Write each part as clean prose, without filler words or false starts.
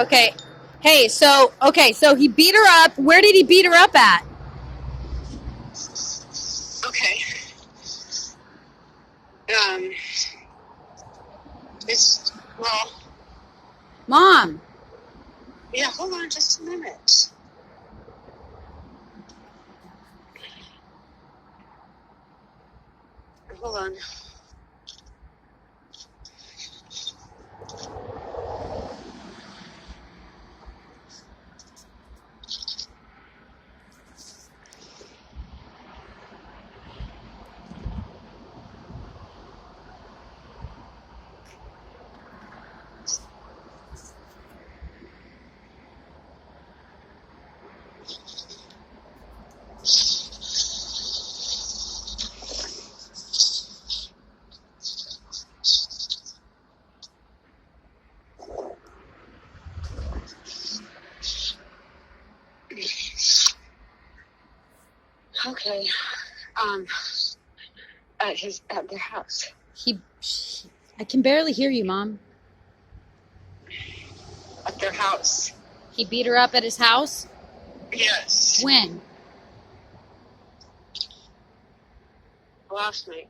Okay. Hey, so he beat her up. Where did he beat her up at? Okay. Well, Mom. yeah, hold on just a minute. Hold on. Okay. At their house. I can barely hear you, Mom. At their house. He beat her up at his house? Yes. When? Last night.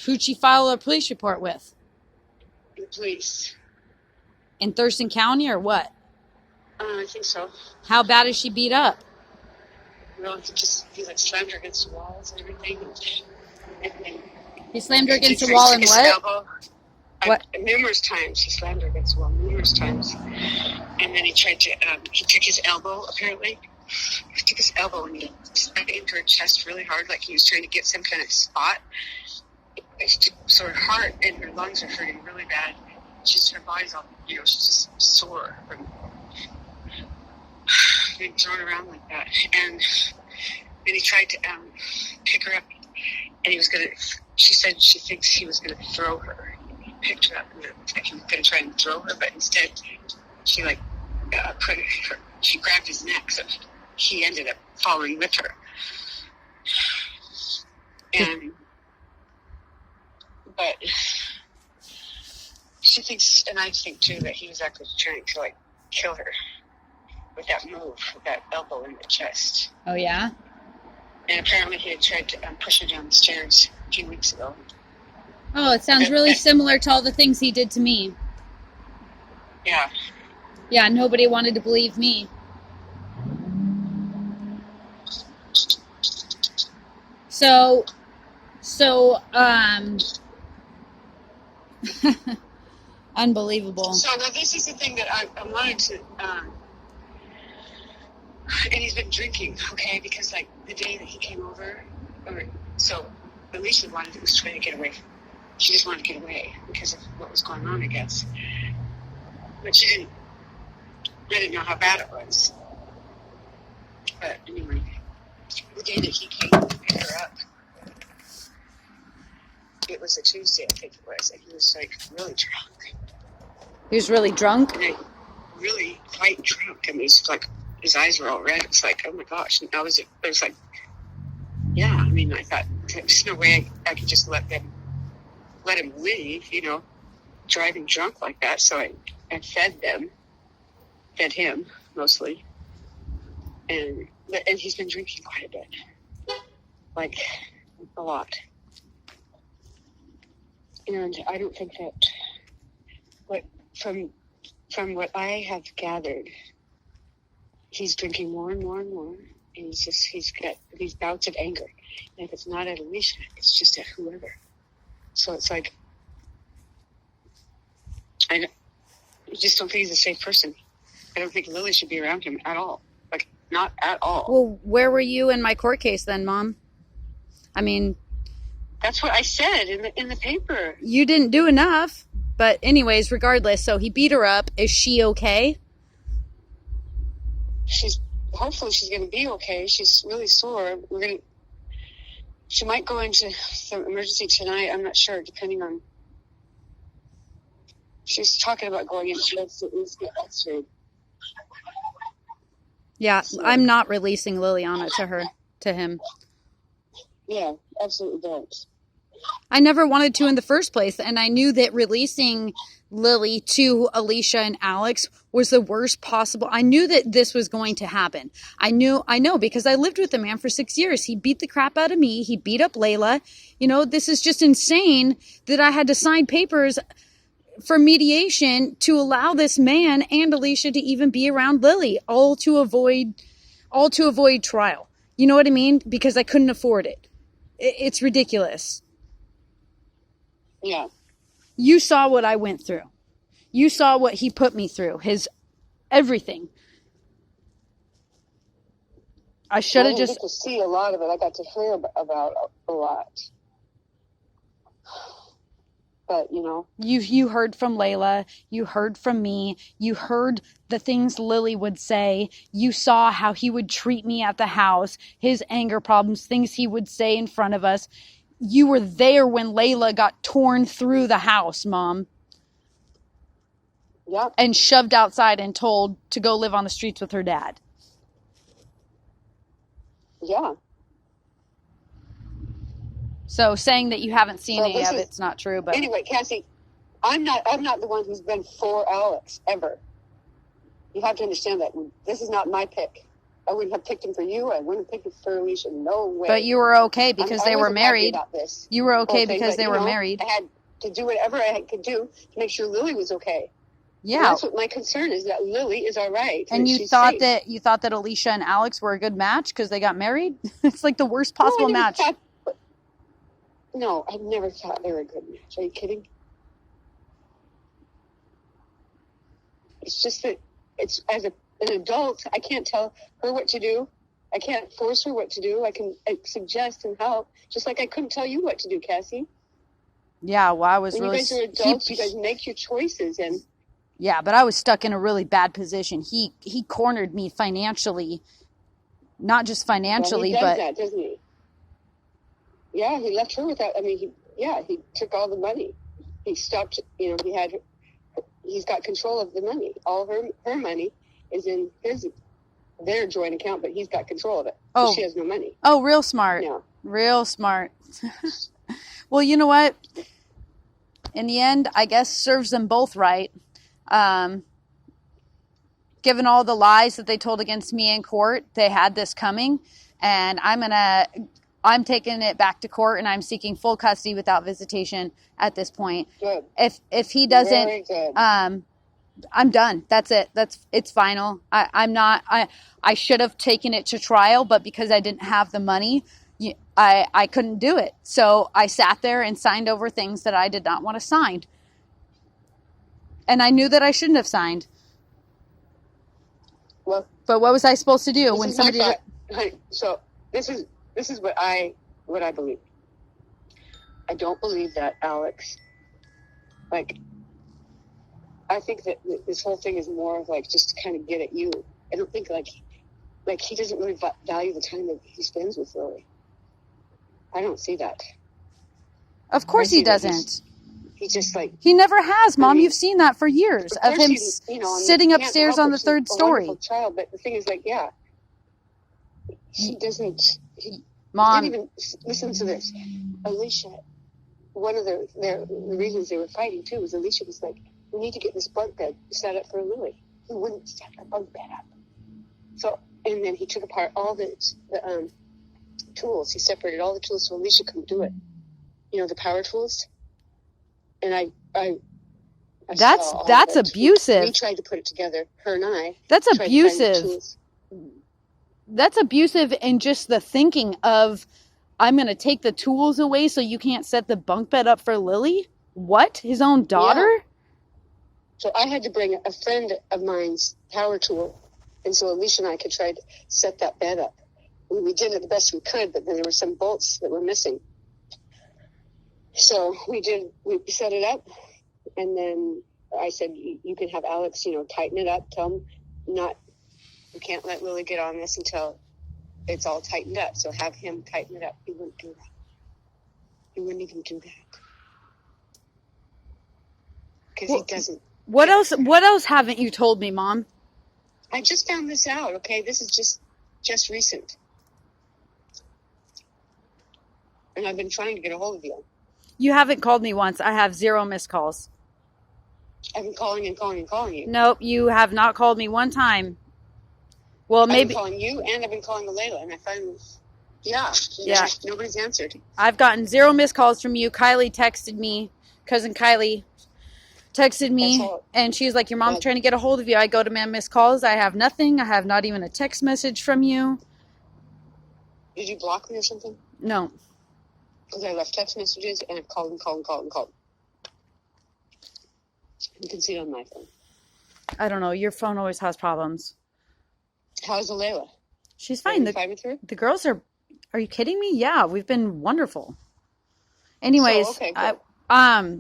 Who'd she file a police report with? The police. In Thurston County or what? I think so. How bad is she beat up? Well, he like slammed her against the walls and everything. And He slammed her against the wall and what? What? Numerous times. He slammed her against the wall numerous times. And then he tried to, he took his elbow, apparently. He took his elbow and he stuck it into her chest really hard, like he was trying to get some kind of spot. So her heart and her lungs are hurting really bad. Her body's all, she's just sore from being thrown around like that. And then he tried to pick her up, and she said she thinks he was going to throw her. He picked her up, and he was going to try and throw her, but instead she she grabbed his neck, so he ended up following with her. But she thinks, and I think too, that he was actually trying to kill her with that move, with that elbow in the chest. Oh, yeah? And apparently he had tried to push her down the stairs a few weeks ago. Oh, it sounds really similar to all the things he did to me. Yeah. Yeah, nobody wanted to believe me. So, unbelievable. So, well, this is the thing that I wanted to, and he's been drinking, okay, because, the day that he came over, so alysha was trying to get away. She just wanted to get away because of what was going on, I guess. But I didn't know how bad it was. But anyway, the day that he came to pick her up, it was a Tuesday, I think it was, and he was, really drunk. He was really drunk? Really quite drunk. I mean, it's his eyes were all red. It's oh my gosh. And it was yeah, I mean, I thought, there's no way I could just let him leave, driving drunk like that. So I fed him mostly. And he's been drinking quite a bit. A lot. And I don't think that, from what I have gathered, he's drinking more and more and more, and he's got these bouts of anger. And if it's not at alysha, it's just at whoever. So it's I just don't think he's a safe person. I don't think Lily should be around him at all. Not at all. Well, where were you in my court case then, Mom? I mean, that's what I said in the paper. You didn't do enough. But anyways, regardless, so he beat her up. Is she okay? Hopefully she's going to be okay. She's really sore. She might go into some emergency tonight. I'm not sure, depending on. She's talking about going into the X-ray. Yeah, so, I'm not releasing Liliana to him. Yeah, absolutely don't. I never wanted to in the first place. And I knew that releasing Lily to Alysha and Alex was the worst possible. I knew that this was going to happen. I know because I lived with the man for 6 years. He beat the crap out of me. He beat up Layla. This is just insane that I had to sign papers for mediation to allow this man and Alysha to even be around Lily, all to avoid trial. You know what I mean? Because I couldn't afford it. It's ridiculous. Yeah. You saw what I went through. You saw what he put me through. His everything. I should have just... I didn't get to see a lot of it. I got to hear about a lot. But, You heard from Layla. You heard from me. You heard the things Lily would say. You saw how he would treat me at the house. His anger problems, things he would say in front of us. You were there when Layla got torn through the house, Mom. Yep. And shoved outside and told to go live on the streets with her dad. Yeah. So saying that you haven't seen any of it's not true. But anyway, Cassie, I'm not the one who's been for Alex ever. You have to understand that this is not my pick. I wouldn't have picked him for you. I wouldn't have picked him for Alysha. No way. But you were okay because they were married. You were okay because they were married. I had to do whatever I could do to make sure Lily was okay. Yeah. And that's what my concern is, that Lily is all right. And you thought that Alysha and Alex were a good match because they got married? It's like the worst possible match. No, I never thought they were a good match. Are you kidding? It's just that as an adult, I can't tell her what to do. I can't force her what to do. I can suggest and help, just like I couldn't tell you what to do, Cassie. Yeah, well, I was when really... you guys are adults, you guys make your choices. And yeah, but I was stuck in a really bad position. He cornered me financially. Not just financially, he does but... that, doesn't he? Yeah, he left her without... he took all the money. He stopped, he's got control of the money. All her money is in their joint account, but he's got control of it. Oh. She has no money. Oh, real smart. Yeah. Real smart. Well, you know what? In the end, I guess serves them both right. Given all the lies that they told against me in court, they had this coming, and I'm taking it back to court, and I'm seeking full custody without visitation at this point. Good. If he doesn't, very good. I'm done. That's it. It's final. I should have taken it to trial, but because I didn't have the money, I couldn't do it. So I sat there and signed over things that I did not want to sign. And I knew that I shouldn't have signed. Well, but what was I supposed to do when somebody... So this is what I believe. I don't believe that Alex, I think that this whole thing is more of just to kind of get at you. I don't think he doesn't really value the time that he spends with Lily. I don't see that. Of course he doesn't. He's just he never has, Mom. You've seen that for years of him sitting upstairs on the third story. Child, but the thing is, he doesn't. Mom, he didn't even listen to this. Alysha, one of the reasons they were fighting too was Alysha was like, "We need to get this bunk bed set up for Lily." He wouldn't set the bunk bed up. So, and then he took apart all the tools. He separated all the tools so Alysha couldn't do it. The power tools. And I that's abusive. We tried to put it together, her and I. That's abusive. That's abusive in just the thinking of, I'm going to take the tools away so you can't set the bunk bed up for Lily? What? His own daughter? Yeah. So I had to bring a friend of mine's power tool. And so Alysha and I could try to set that bed up. We did it the best we could, but then there were some bolts that were missing. So we set it up, and then I said, you can have Alex, tighten it up, tell him you can't let Lily get on this until it's all tightened up. So have him tighten it up. He wouldn't do that. He wouldn't even do that. Because he doesn't. What else haven't you told me, Mom? I just found this out, okay? This is just recent. And I've been trying to get a hold of you. You haven't called me once. I have 0 missed calls. I've been calling and calling and calling you. Nope, you have not called me one time. Well, maybe. I've been calling you, and I've been calling Layla, and I finally... Yeah. Nobody's answered. I've gotten 0 missed calls from you. Kylie texted me. Cousin Kylie texted me, and she's like, your mom's trying to get a hold of you. I go to man missed calls. I have nothing. I have not even a text message from you. Did you block me or something? No. Because I left text messages, and I've called and called and called and called. You can see it on my phone. I don't know. Your phone always has problems. How's Layla? She's fine. Fine with her? The girls are you kidding me? Yeah, we've been wonderful. Anyways, so, okay, but ask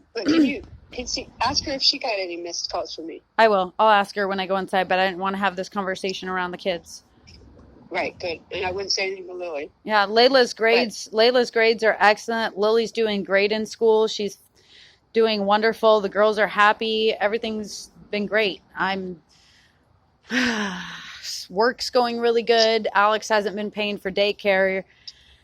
her if she got any missed calls from me. I will. I'll ask her when I go inside, but I didn't want to have this conversation around the kids. Right, good. And I wouldn't say anything to Lily. Yeah, Layla's grades are excellent. Lily's doing great in school. She's doing wonderful. The girls are happy. Everything's been great. Work's going really good. Alex hasn't been paying for daycare.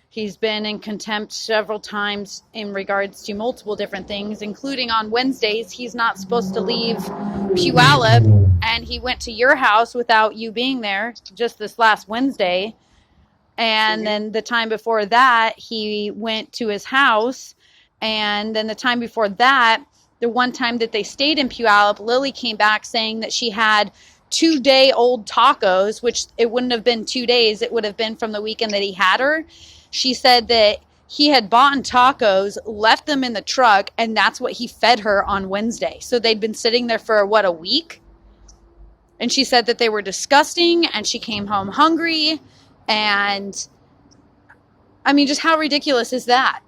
He's been in contempt several times in regards to multiple different things, including on Wednesdays. He's not supposed to leave Puyallup, and he went to your house without you being there just this last Wednesday. And then the time before that, he went to his house. And then the time before that, the one time that they stayed in Puyallup, Lily came back saying that she had 2-day-old tacos, which it wouldn't have been 2 days. It would have been from the weekend that he had her. She said that he had bought tacos, left them in the truck, and that's what he fed her on Wednesday. So they'd been sitting there for, a week? And she said that they were disgusting, and she came home hungry. And, I mean, just how ridiculous is that?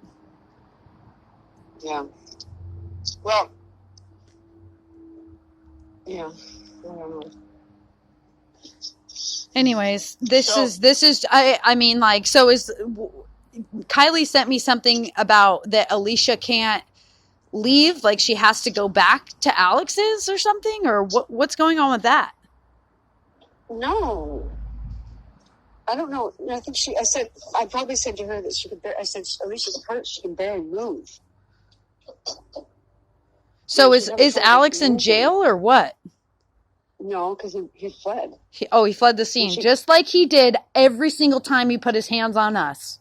Yeah. Well, yeah, I don't know. Anyways, Kylie sent me something about that Alysha can't leave, like she has to go back to Alex's or something, or what's going on with that? No. I don't know. I probably said to her that she could, Alysha's hurt, she can barely move. So is Alex in jail or what? No, because he fled. He fled the scene, just like he did every single time he put his hands on us.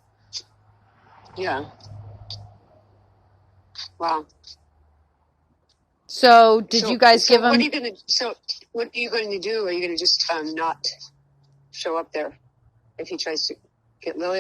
Yeah. Wow. So you guys give him... What are you going to do? Are you going to just not show up there if he tries to get Lily?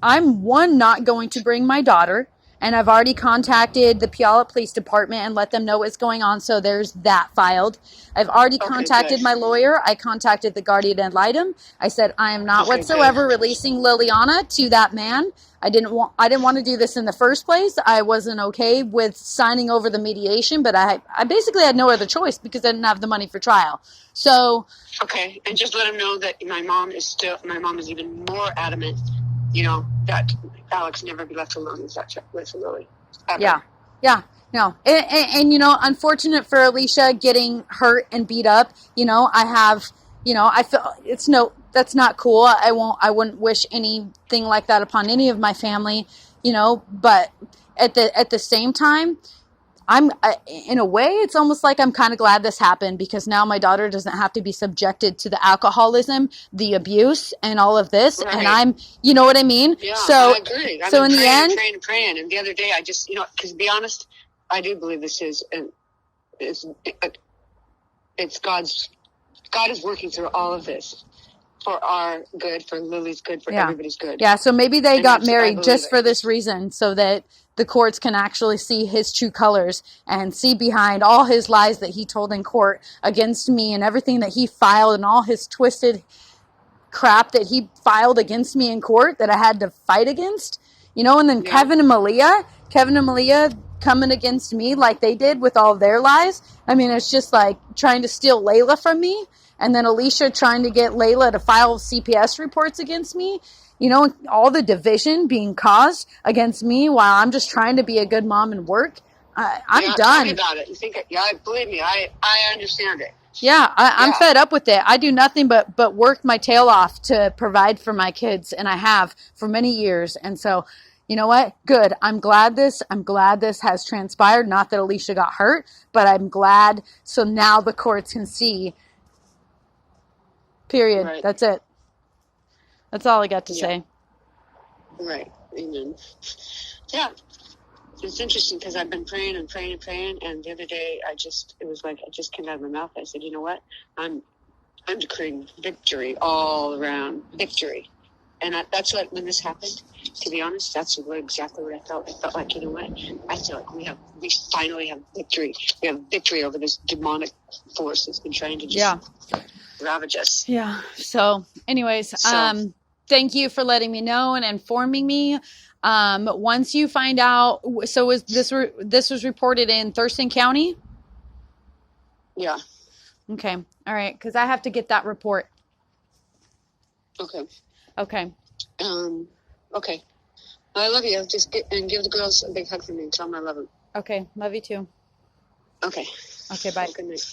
I'm not going to bring my daughter. And I've already contacted the Puyallup Police Department and let them know what's going on. So there's that filed. I've already contacted my lawyer. I contacted the guardian ad litem. I said, I am not whatsoever releasing Liliana to that man. I didn't want to do this in the first place. I wasn't okay with signing over the mediation, but I basically had no other choice because I didn't have the money for trial. So. Okay. And just let him know that my mom is even more adamant, that Alex never be left alone with Lily. Ever. Yeah. No. And unfortunate for Alysha getting hurt and beat up. I feel that's not cool. I wouldn't wish anything like that upon any of my family, but at the same time, in a way, it's almost like I'm kind of glad this happened because now my daughter doesn't have to be subjected to the alcoholism, the abuse, and all of this. Right. And you know what I mean? Yeah, so, I agree. So in the end, praying. And the other day, I just, because to be honest, I do believe this is, it's God is working through all of this for our good, for Lily's good, for everybody's good. Yeah. So maybe they got married just for this reason, so that the courts can actually see his true colors and see behind all his lies that he told in court against me and everything that he filed and all his twisted crap that he filed against me in court that I had to fight against, and then Kevin and Malia coming against me like they did with all their lies. I mean, it's just like trying to steal Layla from me, and then Alysha trying to get Layla to file CPS reports against me. All the division being caused against me while I'm just trying to be a good mom and work. I'm done. Tell me about it. Believe me, I understand it. Yeah, I'm fed up with it. I do nothing but work my tail off to provide for my kids, and I have for many years. And so, you know what? Good. I'm glad this has transpired. Not that Alysha got hurt, but I'm glad. So now the courts can see. Period. Right. That's it. That's all I got to Yeah. say. Right. Amen. Yeah. It's interesting because I've been praying and praying and praying, and the other day it was like it just came out of my mouth. I said, you know what? I'm decreeing victory all around, victory. And that's what, when this happened, to be honest, that's exactly what I felt. I felt like, you know what? I feel like we finally have victory. We have victory over this demonic force that's been trying to just ravage us. Yeah. So anyways, thank you for letting me know and informing me. Once you find out, so this was reported in Thurston County? Yeah. Okay. All right. Because I have to get that report. Okay. Okay. Okay. I love you. Just give the girls a big hug for me and tell them I love them. Okay. Love you too. Okay. Okay. Bye. Good night.